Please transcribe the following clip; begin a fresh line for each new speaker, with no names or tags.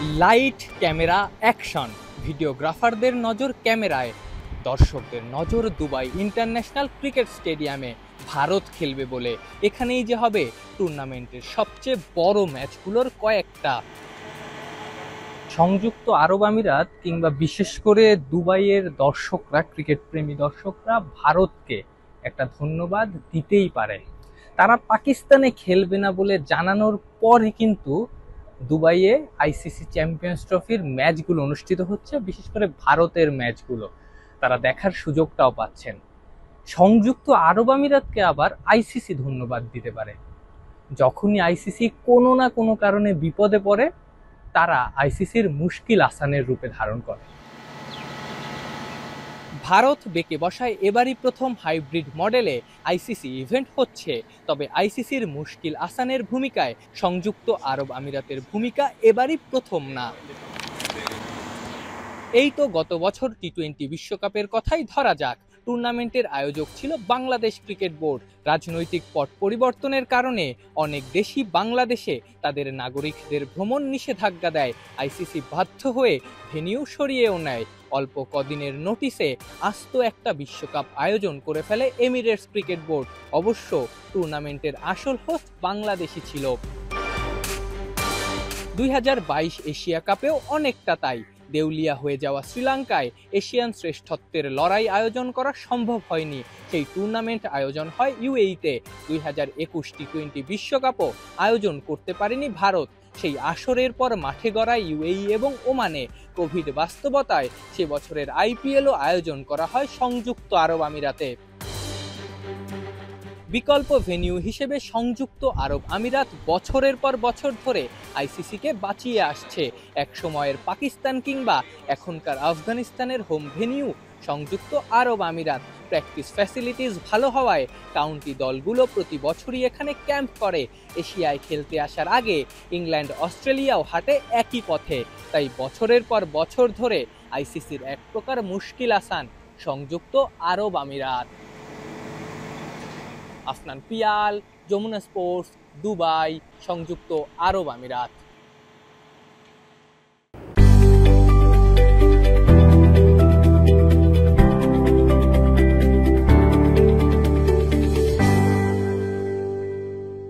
Light, camera, action. ভিডিওগ্রাফারদের নজর ক্যামেরায়, দর্শকদের নজর দুবাই ইন্টারন্যাশনাল ক্রিকেট স্টেডিয়ামে। ভারত খেলবে বলে এখানেই যে হবে টুর্নামেন্টের সবচেয়ে বড় ম্যাচগুলোর কয়েকটা। সংযুক্ত আরব আমিরাত কিংবা বিশেষ করে দুবাইয়ের দর্শকরা, ক্রিকেট প্রেমী দর্শকরা ভারতকে একটা ধন্যবাদ দিতেই পারে। তারা পাকিস্তানে খেলবে না বলে জানানোর পরই কিন্তু দুবাইয়ে আইসিসি চ্যাম্পিয়ন্স ট্রফির ম্যাচগুলো অনুষ্ঠিত হচ্ছে, বিশেষ করে ভারতের ম্যাচগুলো তারা দেখার সুযোগটাও পাচ্ছেন। সংযুক্ত আরব আমিরাতকে আবার আইসিসি ধন্যবাদ দিতে পারে। যখনই আইসিসি কোনো না কোনো কারণে বিপদে পড়ে, তারা আইসিসির মুশকিল আসানের রূপে ধারণ করে। ভারত বেঁকে বসায় এবারই প্রথম হাইব্রিড মডেলে আইসিসি ইভেন্ট হচ্ছে, তবে আইসিসির মুশকিল আসানের ভূমিকায় সংযুক্ত আরব আমিরাতের ভূমিকা এবারই প্রথম না। এই তো গত বছর টি-20 বিশ্বকাপের কথাই ধরা যাক। টুর্নামেন্টের আয়োজক ছিল বাংলাদেশ ক্রিকেট বোর্ড। রাজনৈতিক পট পরিবর্তনের কারণে অনেক দেশই বাংলাদেশে তাদের নাগরিকদের ভ্রমণ নিষেধাজ্ঞা দেয়। আইসিসি বাধ্য হয়ে ভেন্যু সরিয়েও নেয়। অল্প কদিনের নোটিসে আস্ত একটা বিশ্বকাপ আয়োজন করে ফেলে এমিরেটস ক্রিকেট বোর্ড। অবশ্য টুর্নামেন্টের আসল হোস্ট বাংলাদেশই ছিল। 2022 এশিয়া কাপেও অনেকটা তাই। দেউলিয়া হয়ে যাওয়া শ্রীলঙ্কায় এশিয়ান শ্রেষ্ঠত্বের লড়াই আয়োজন করা সম্ভব হয়নি। সেই টুর্নামেন্ট আয়োজন হয় ইউএইতে। 2021 টি-20 বিশ্বকাপও আয়োজন করতে পারেনি ভারত। সেই আসরের পর মাঠে গড়ায় ইউএই এবং ওমানে। কোভিড বাস্তবতায় সে বছরের আইপিএলও আয়োজন করা হয় সংযুক্ত আরব আমিরাতে। বিকল্প ভেন্যু হিসেবে সংযুক্ত আরব আমিরাত বছরের পর বছর ধরে আইসিসিকে বাঁচিয়ে আসছে। এক সময়ের পাকিস্তান কিংবা এখনকার আফগানিস্তানের হোম ভেন্যু সংযুক্ত আরব আমিরাত। প্র্যাকটিস ফ্যাসিলিটিস ভালো হওয়ায় কাউন্টি দলগুলো প্রতি বছরই এখানে ক্যাম্প করে। এশিয়ায় খেলতে আসার আগে ইংল্যান্ড, অস্ট্রেলিয়াও হাঁটে একই পথে। তাই বছরের পর বছর ধরে আইসিসির এক প্রকার মুশকিল আসান সংযুক্ত আরব আমিরাত। আফনান পিয়াল, যমুনা স্পোর্টস, দুবাই, সংযুক্ত আরব আমিরাত।